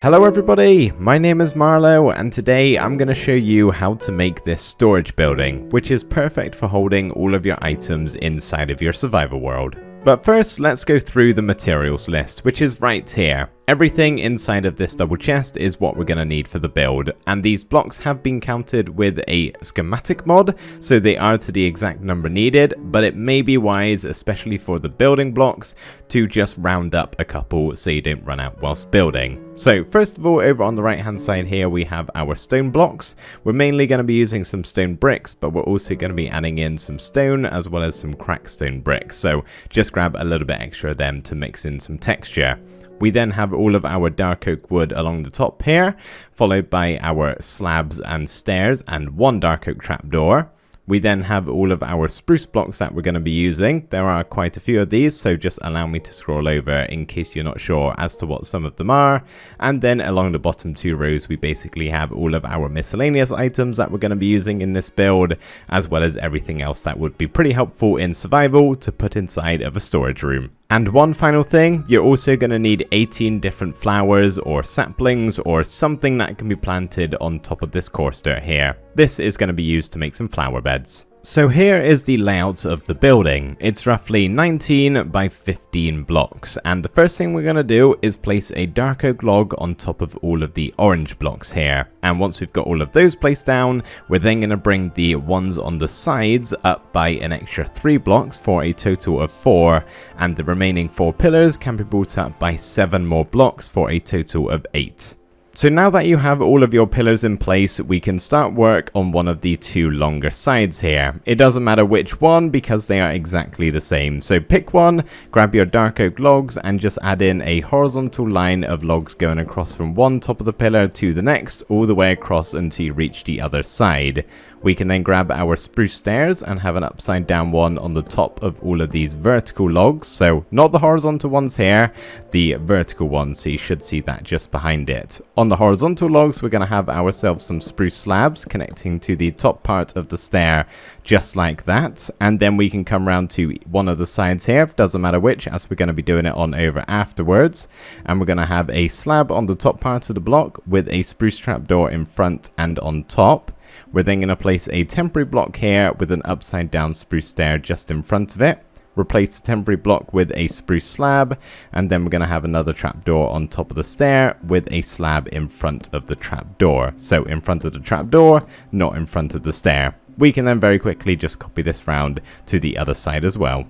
Hello everybody, my name is Marlo and today I'm going to show you how to make this storage building, which is perfect for holding all of your items inside of your survival world. But first, let's go through the materials list, which is right here. Everything inside of this double chest is what we're going to need for the build, and these blocks have been counted with a schematic mod, so they are to the exact number needed, but it may be wise, especially for the building blocks, to just round up a couple so you don't run out whilst building. So first of all, over on the right hand side here we have our stone blocks. We're mainly going to be using some stone bricks, but we're also going to be adding in some stone as well as some cracked stone bricks, so just grab a little bit extra of them to mix in some texture. We then have all of our dark oak wood along the top here, followed by our slabs and stairs and one dark oak trapdoor. We then have all of our spruce blocks that we're going to be using. There are quite a few of these, so just allow me to scroll over in case you're not sure as to what some of them are. And then along the bottom two rows, we basically have all of our miscellaneous items that we're going to be using in this build, as well as everything else that would be pretty helpful in survival to put inside of a storage room. And one final thing, you're also going to need 18 different flowers or saplings or something that can be planted on top of this coarse dirt here. This is going to be used to make some flower beds. So here is the layout of the building. It's roughly 19 by 15 blocks, and the first thing we're going to do is place a dark oak log on top of all of the orange blocks here. And once we've got all of those placed down, we're then going to bring the ones on the sides up by an extra 3 blocks for a total of 4, and the remaining 4 pillars can be brought up by 7 more blocks for a total of 8. So now that you have all of your pillars in place, we can start work on one of the 2 longer sides here. It doesn't matter which one because they are exactly the same. So pick one, grab your dark oak logs and just add in a horizontal line of logs going across from one top of the pillar to the next, all the way across until you reach the other side. We can then grab our spruce stairs and have an upside down one on the top of all of these vertical logs. So not the horizontal ones here, the vertical ones, so you should see that just behind it. On the horizontal logs, we're going to have ourselves some spruce slabs connecting to the top part of the stair, just like that. And then we can come around to one of the sides here, doesn't matter which, as we're going to be doing it on over afterwards. And we're going to have a slab on the top part of the block with a spruce trapdoor in front and on top. We're then going to place a temporary block here with an upside down spruce stair just in front of it. Replace the temporary block with a spruce slab, and then we're going to have another trapdoor on top of the stair with a slab in front of the trapdoor. So in front of the trapdoor, not in front of the stair. We can then very quickly just copy this round to the other side as well.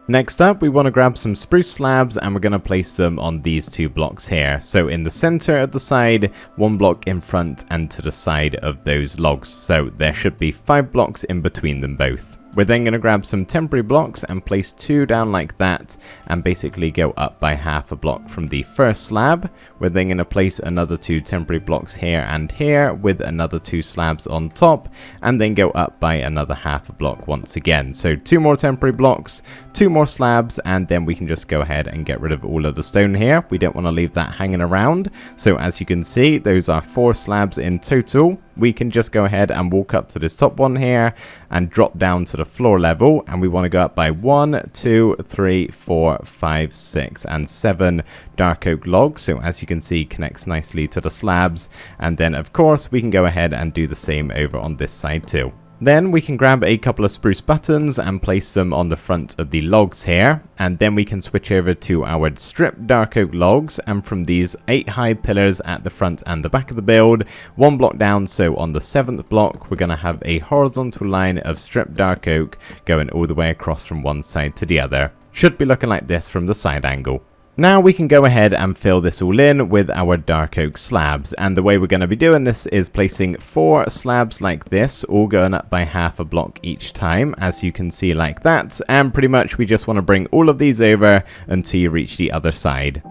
Next up, we want to grab some spruce slabs and we're going to place them on these 2 blocks here. So in the center of the side, 1 block in front and to the side of those logs. So there should be 5 blocks in between them both. We're then going to grab some temporary blocks and place 2 down like that and basically go up by half a block from the first slab. We're then going to place another 2 temporary blocks here and here with another 2 slabs on top, and then go up by another half a block once again. So 2 more temporary blocks, 2 more slabs, and then we can just go ahead and get rid of all of the stone here. We don't want to leave that hanging around. So as you can see, those are 4 slabs in total. We can just go ahead and walk up to this top one here and drop down to the floor level, and we want to go up by 1, 2, 3, 4, 5, 6 and 7 dark oak logs. So as you can see, connects nicely to the slabs, and then of course we can go ahead and do the same over on this side too. Then we can grab a couple of spruce buttons and place them on the front of the logs here, and then we can switch over to our stripped dark oak logs, and from these 8 high pillars at the front and the back of the build, 1 block down, so on the 7th block we're going to have a horizontal line of stripped dark oak going all the way across from one side to the other. Should be looking like this from the side angle. Now we can go ahead and fill this all in with our dark oak slabs, and the way we're going to be doing this is placing 4 slabs like this, all going up by half a block each time, as you can see like that, and pretty much we just want to bring all of these over until you reach the other side.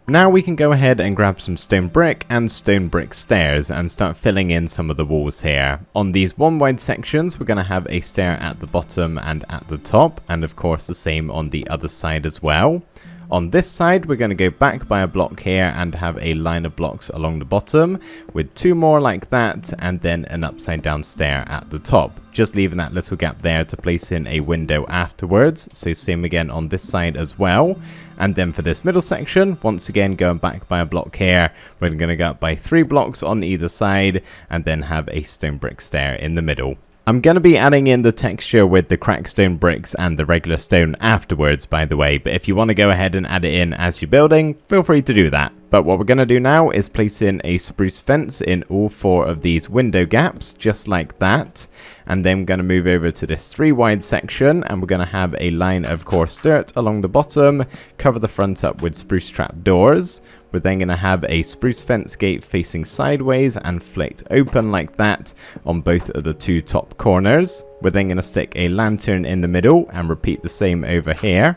Now we can go ahead and grab some stone brick and stone brick stairs and start filling in some of the walls here. On these 1 wide sections, we're going to have a stair at the bottom and at the top, and of course the same on the other side as well. On this side, we're going to go back by a block here and have a line of blocks along the bottom with 2 more like that, and then an upside down stair at the top. Just leaving that little gap there to place in a window afterwards. So same again on this side as well. And then for this middle section, once again going back by a block here, we're going to go up by 3 blocks on either side and then have a stone brick stair in the middle. I'm going to be adding in the texture with the cracked stone bricks and the regular stone afterwards, by the way, but if you want to go ahead and add it in as you're building, feel free to do that. But what we're going to do now is place in a spruce fence in all 4 of these window gaps, just like that. And then we're going to move over to this 3 wide section, and we're going to have a line of coarse dirt along the bottom, cover the front up with spruce trap doors. We're then going to have a spruce fence gate facing sideways and flicked open like that on both of the 2 top corners. We're then going to stick a lantern in the middle and repeat the same over here.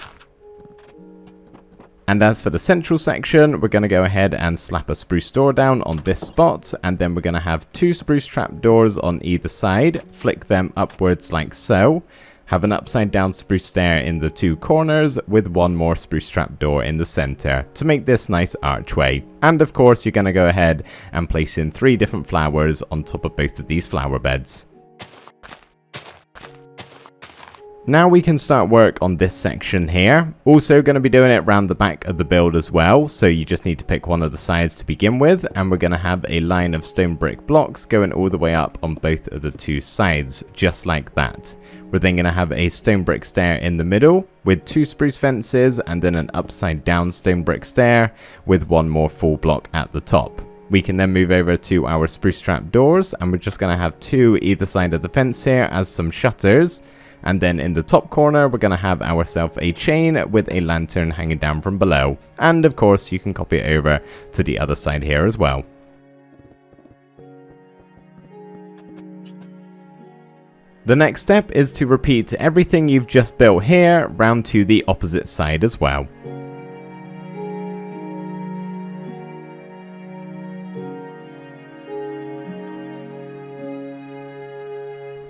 And as for the central section, we're going to go ahead and slap a spruce door down on this spot, and then we're going to have 2 spruce trap doors on either side, flick them upwards like so. Have an upside down spruce stair in the 2 corners with 1 more spruce trap door in the center to make this nice archway. And of course, you're going to go ahead and place in 3 different flowers on top of both of these flower beds. Now we can start work on this section here. Also going to be doing it around the back of the build as well, so you just need to pick one of the sides to begin with, and we're going to have a line of stone brick blocks going all the way up on both of the 2 sides, just like that. We're then going to have a stone brick stair in the middle with 2 spruce fences and then an upside down stone brick stair with 1 more full block at the top. We can then move over to our spruce trap doors, and we're just going to have 2 either side of the fence here as some shutters. And then in the top corner, we're going to have ourselves a chain with a lantern hanging down from below. And of course, you can copy it over to the other side here as well. The next step is to repeat everything you've just built here round to the opposite side as well.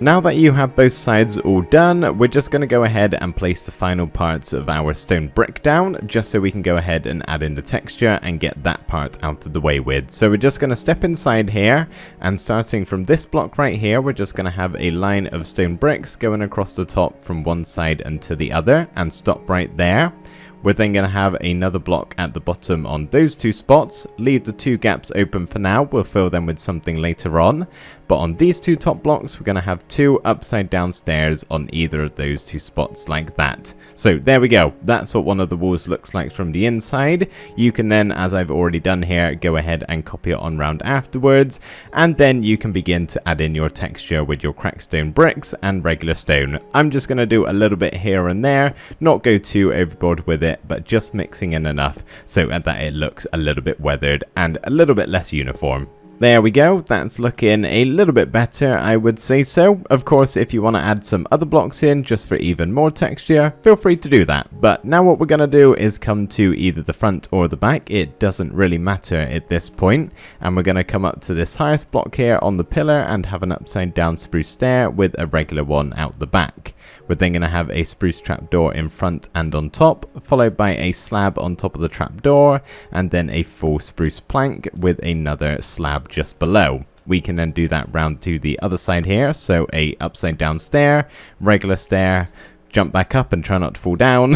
Now that you have both sides all done, we're just going to go ahead and place the final parts of our stone brick down, just so we can go ahead and add in the texture and get that part out of the way with. So we're just going to step inside here, and starting from this block right here, we're just going to have a line of stone bricks going across the top from one side and to the other, and stop right there. We're then going to have another block at the bottom on those 2 spots, leave the 2 gaps open for now, we'll fill them with something later on. But on these 2 top blocks, we're going to have 2 upside down stairs on either of those 2 spots like that. So there we go, that's what one of the walls looks like from the inside. You can then, as I've already done here, go ahead and copy it on round afterwards, and then you can begin to add in your texture with your cracked stone bricks and regular stone. I'm just going to do a little bit here and there, not go too overboard with it, but just mixing in enough so that it looks a little bit weathered and a little bit less uniform. There we go, that's looking a little bit better, I would say so. Of course, if you want to add some other blocks in just for even more texture, feel free to do that. But now what we're going to do is come to either the front or the back, it doesn't really matter at this point. And we're going to come up to this highest block here on the pillar and have an upside down spruce stair with a regular one out the back. We're then going to have a spruce trapdoor in front and on top, followed by a slab on top of the trapdoor, and then a full spruce plank with another slab just below. We can then do that round to the other side here, so a upside down stair, regular stair, jump back up and try not to fall down,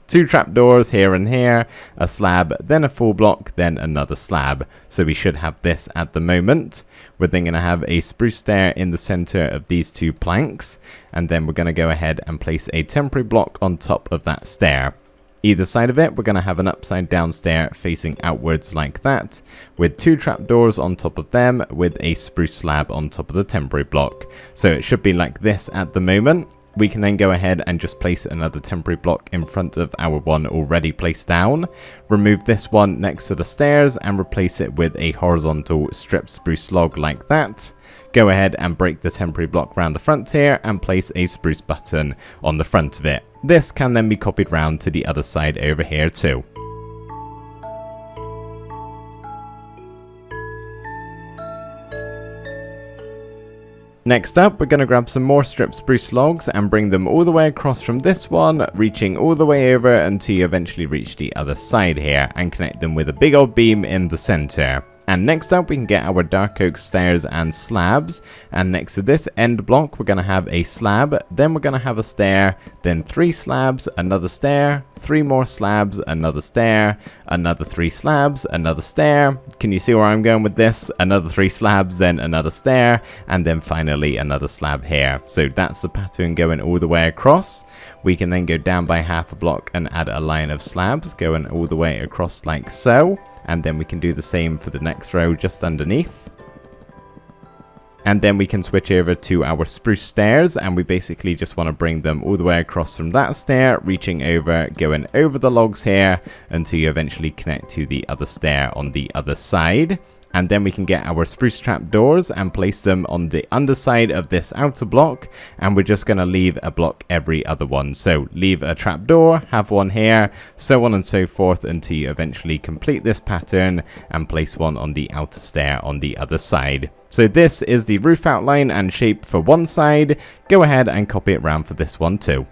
2 trapdoors here and here, a slab, then a full block, then another slab. So we should have this at the moment. We're then going to have a spruce stair in the center of these 2 planks, and then we're going to go ahead and place a temporary block on top of that stair. Either side of it, we're going to have an upside down stair facing outwards like that, with 2 trapdoors on top of them, with a spruce slab on top of the temporary block. So it should be like this at the moment. We can then go ahead and just place another temporary block in front of our one already placed down. Remove this one next to the stairs and replace it with a horizontal strip spruce log like that. Go ahead and break the temporary block around the front here and place a spruce button on the front of it. This can then be copied round to the other side over here too. Next up, we're going to grab some more strip spruce logs and bring them all the way across from this one, reaching all the way over until you eventually reach the other side here and connect them with a big old beam in the center. And next up, we can get our dark oak stairs and slabs. And next to this end block, we're going to have a slab. Then we're going to have a stair. Then 3 slabs, another stair, 3 more slabs, another stair, another 3 slabs, another stair. Can you see where I'm going with this? Another 3 slabs, then another stair, and then finally another slab here. So that's the pattern going all the way across. We can then go down by half a block and add a line of slabs going all the way across like so. And then we can do the same for the next row just underneath. And then we can switch over to our spruce stairs, and we basically just want to bring them all the way across from that stair, reaching over, going over the logs here until you eventually connect to the other stair on the other side. And then we can get our spruce trap doors and place them on the underside of this outer block, and we're just going to leave a block every other one. So leave a trap door, have one here, so on and so forth until you eventually complete this pattern and place one on the outer stair on the other side. So this is the roof outline and shape for one side. Go ahead and copy it around for this one too.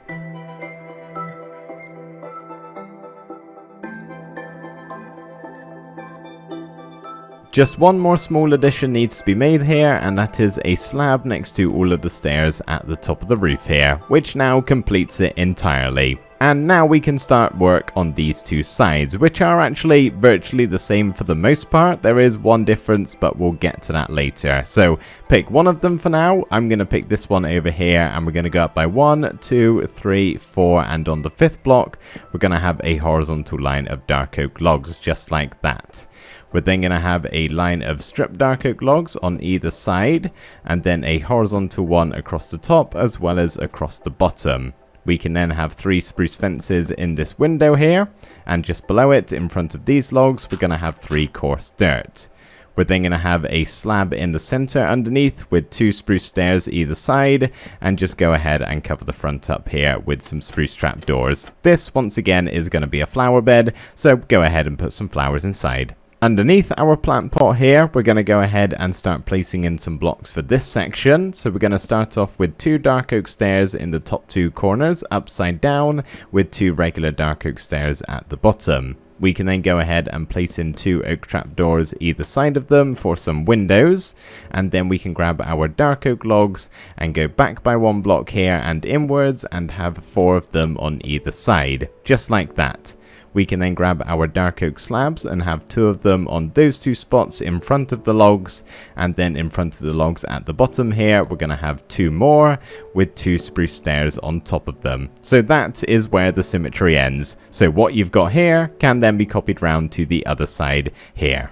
Just one more small addition needs to be made here, and that is a slab next to all of the stairs at the top of the roof here, which now completes it entirely. And now we can start work on these 2 sides, which are actually virtually the same for the most part. There is one difference, but we'll get to that later. So pick one of them for now. I'm going to pick this one over here, and we're going to go up by 1, 2, 3, 4, and on the 5th block, we're going to have a horizontal line of dark oak logs just like that. We're then going to have a line of stripped dark oak logs on either side, and then a horizontal one across the top as well as across the bottom. We can then have 3 spruce fences in this window here, and just below it, in front of these logs, we're going to have 3 coarse dirt. We're then going to have a slab in the center underneath with 2 spruce stairs either side, and just go ahead and cover the front up here with some spruce trap doors. This, once again, is going to be a flower bed, so go ahead and put some flowers inside. Underneath our plant pot here, we're going to go ahead and start placing in some blocks for this section. So we're going to start off with 2 dark oak stairs in the top 2 corners, upside down, with 2 regular dark oak stairs at the bottom. We can then go ahead and place in 2 oak trap doors either side of them for some windows, and then we can grab our dark oak logs and go back by 1 block here and inwards and have 4 of them on either side, just like that. We can then grab our dark oak slabs and have 2 of them on those 2 spots in front of the logs, and then in front of the logs at the bottom here we're going to have 2 more with 2 spruce stairs on top of them. So that is where the symmetry ends. So what you've got here can then be copied round to the other side here.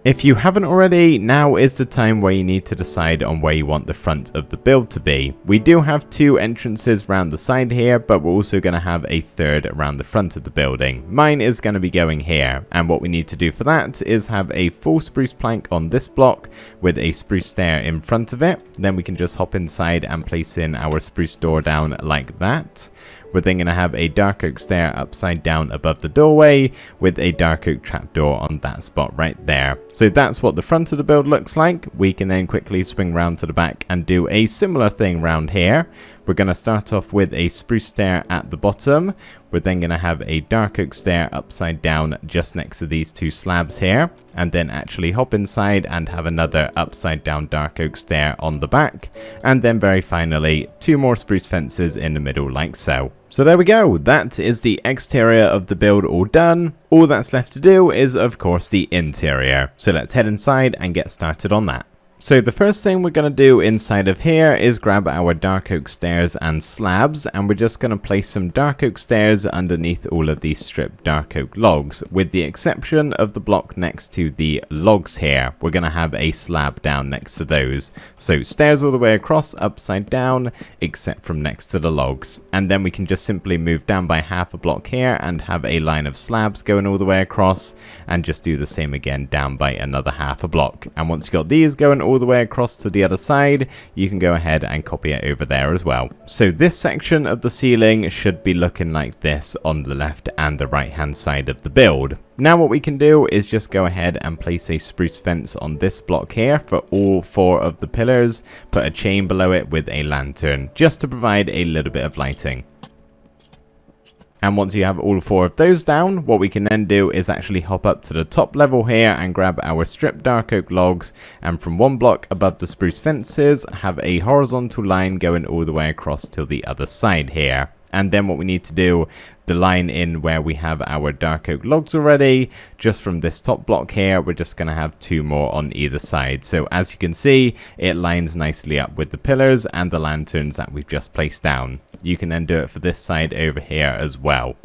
If you haven't already, now is the time where you need to decide on where you want the front of the build to be. We do have 2 entrances around the side here, but we're also going to have a 3rd around the front of the building. Mine is going to be going here, and what we need to do for that is have a full spruce plank on this block with a spruce stair in front of it. Then we can just hop inside and place in our spruce door down like that. We're then going to have a dark oak stair upside down above the doorway with a dark oak trapdoor on that spot right there. So that's what the front of the build looks like. We can then quickly swing round to the back and do a similar thing round here. We're going to start off with a spruce stair at the bottom. We're then going to have a dark oak stair upside down just next to these 2 slabs here, and then actually hop inside and have another upside down dark oak stair on the back, and then very finally 2 more spruce fences in the middle like so. So there we go, that is the exterior of the build all done. All that's left to do is of course the interior. So let's head inside and get started on that. So the first thing we're going to do inside of here is grab our dark oak stairs and slabs, and we're just going to place some dark oak stairs underneath all of these stripped dark oak logs, with the exception of the block next to the logs here. We're going to have a slab down next to those. So stairs all the way across, upside down, except from next to the logs. And then we can just simply move down by half a block here and have a line of slabs going all the way across, and just do the same again down by another half a block. And once you've got these going all all the way across to the other side, you can go ahead and copy it over there as well. So this section of the ceiling should be looking like this on the left and the right hand side of the build. Now what we can do is just go ahead and place a spruce fence on this block here for all 4 of the pillars, put a chain below it with a lantern, just to provide a little bit of lighting. And once you have all 4 of those down, what we can then do is actually hop up to the top level here and grab our stripped dark oak logs, and from 1 block above the spruce fences, have a horizontal line going all the way across to the other side here. And then what we need to do, the line in where we have our dark oak logs already, just from this top block here, we're just going to have 2 more on either side. So as you can see, it lines nicely up with the pillars and the lanterns that we've just placed down. You can then do it for this side over here as well.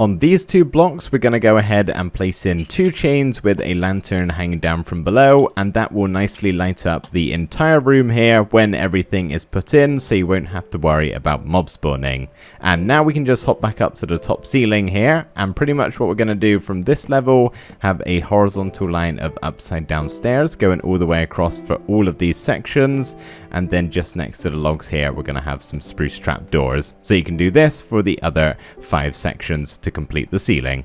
On these 2 blocks, we're going to go ahead and place in 2 chains with a lantern hanging down from below, and that will nicely light up the entire room here when everything is put in, so you won't have to worry about mob spawning. And now we can just hop back up to the top ceiling here, and pretty much what we're going to do from this level, have a horizontal line of upside down stairs going all the way across for all of these sections, and then just next to the logs here, we're going to have some spruce trap doors. So you can do this for the other 5 sections to complete the ceiling.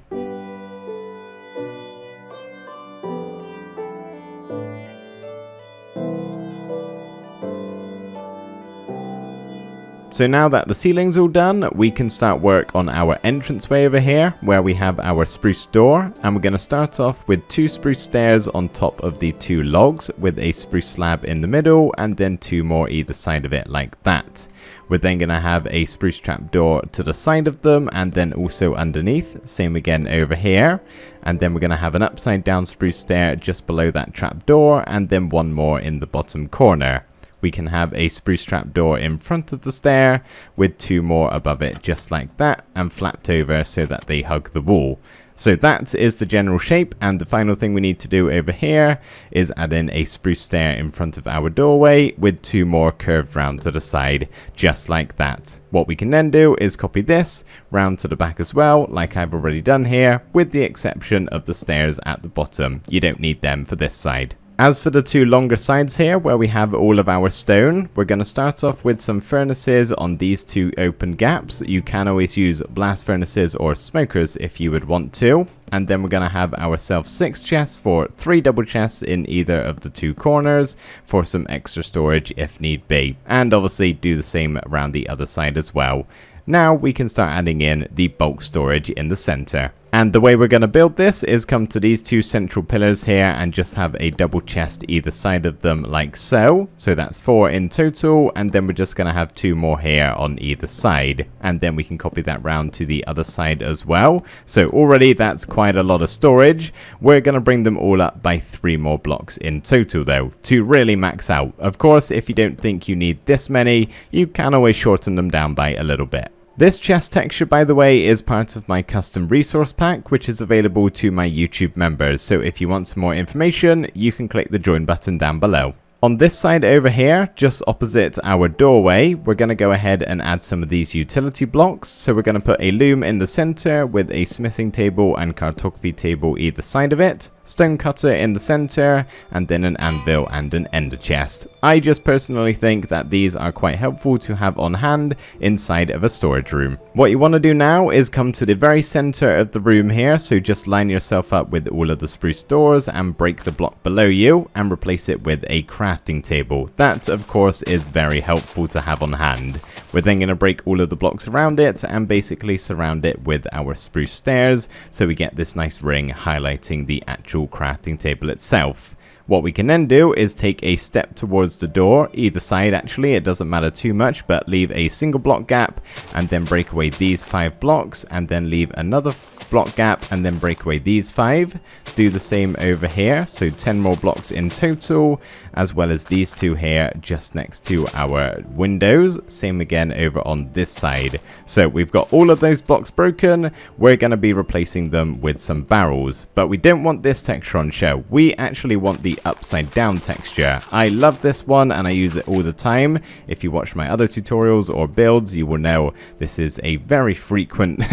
So now that the ceiling's all done, we can start work on our entranceway over here, where we have our spruce door, and we're going to start off with 2 spruce stairs on top of the 2 logs, with a spruce slab in the middle, and then 2 more either side of it like that. We're then going to have a spruce trap door to the side of them, and then also underneath, same again over here. And then we're going to have an upside down spruce stair just below that trap door, and then 1 more in the bottom corner. We can have a spruce trap door in front of the stair with 2 more above it just like that, and flapped over so that they hug the wall. So that is the general shape, and the final thing we need to do over here is add in a spruce stair in front of our doorway with 2 more curved round to the side just like that. What we can then do is copy this round to the back as well, like I've already done here, with the exception of the stairs at the bottom. You don't need them for this side. As for the 2 longer sides here, where we have all of our stone, we're going to start off with some furnaces on these 2 open gaps. You can always use blast furnaces or smokers if you would want to. And then we're going to have ourselves 6 chests for 3 double chests in either of the 2 corners for some extra storage if need be. And obviously do the same around the other side as well. Now we can start adding in the bulk storage in the center. And the way we're going to build this is come to these 2 central pillars here and just have a double chest either side of them like so. So that's 4 in total, and then we're just going to have 2 more here on either side. And then we can copy that round to the other side as well. So already that's quite a lot of storage. We're going to bring them all up by 3 more blocks in total though, to really max out. Of course, if you don't think you need this many, you can always shorten them down by a little bit. This chest texture, by the way, is part of my custom resource pack, which is available to my YouTube members. So if you want some more information, you can click the join button down below. On this side over here, just opposite our doorway, we're going to go ahead and add some of these utility blocks. So we're going to put a loom in the center with a smithing table and cartography table either side of it, stone cutter in the center, and then an anvil and an ender chest. I just personally think that these are quite helpful to have on hand inside of a storage room. What you want to do now is come to the very center of the room here, so just line yourself up with all of the spruce doors and break the block below you and replace it with a crafting table. That of course is very helpful to have on hand. We're then going to break all of the blocks around it and basically surround it with our spruce stairs, so we get this nice ring highlighting the actual crafting table itself. What we can then do is take a step towards the door, either side actually, it doesn't matter too much, but leave a single block gap and then break away these 5 blocks, and then leave another block gap and then break away these 5. Do the same over here, so 10 more blocks in total, as well as these 2 here just next to our windows. Same again over on this side. So we've got all of those blocks broken. We're going to be replacing them with some barrels, but we don't want this texture on show. We actually want the upside down texture. I love this one and I use it all the time. If you watch my other tutorials or builds, you will know this is a very frequent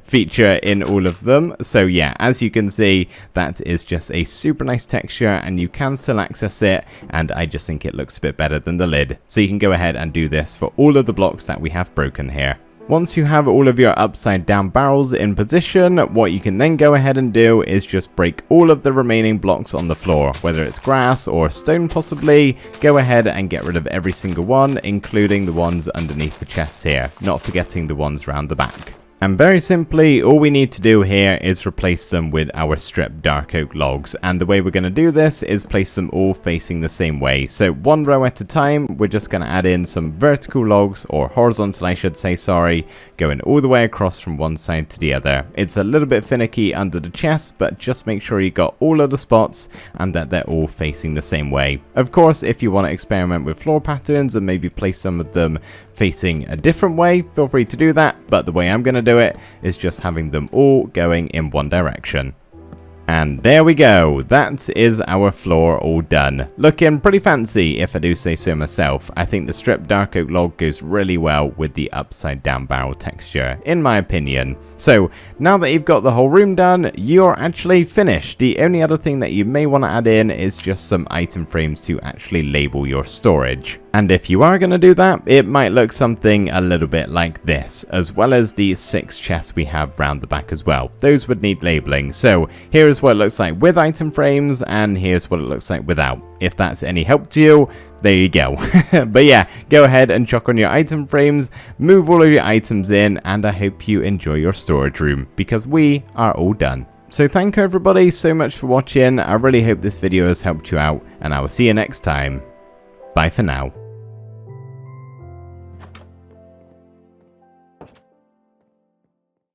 feature in all of of them. So yeah, as you can see, that is just a super nice texture and you can still access it, and I just think it looks a bit better than the lid. So you can go ahead and do this for all of the blocks that we have broken here. Once you have all of your upside down barrels in position, what you can then go ahead and do is just break all of the remaining blocks on the floor, whether it's grass or stone possibly. Go ahead and get rid of every single one, including the ones underneath the chests here, not forgetting the ones round the back. And very simply, all we need to do here is replace them with our stripped dark oak logs. And the way we're going to do this is place them all facing the same way. So one row at a time, we're just going to add in some vertical logs, or horizontal I should say, sorry, going all the way across from one side to the other. It's a little bit finicky under the chest, but just make sure you got all of the spots and that they're all facing the same way. Of course, if you want to experiment with floor patterns and maybe place some of them facing a different way, feel free to do that, but the way I'm going to do it is just having them all going in one direction. And there we go, that is our floor all done. Looking pretty fancy if I do say so myself. I think the stripped dark oak log goes really well with the upside down barrel texture, in my opinion. So now that you've got the whole room done, you're actually finished. The only other thing that you may want to add in is just some item frames to actually label your storage. And if you are going to do that, it might look something a little bit like this, as well as the 6 chests we have round the back as well. Those would need labeling. So here's what it looks like with item frames, and here's what it looks like without. If that's any help to you, there you go. But yeah, go ahead and chuck on your item frames, move all of your items in, and I hope you enjoy your storage room, because we are all done. So thank you everybody so much for watching. I really hope this video has helped you out, and I will see you next time. Bye for now.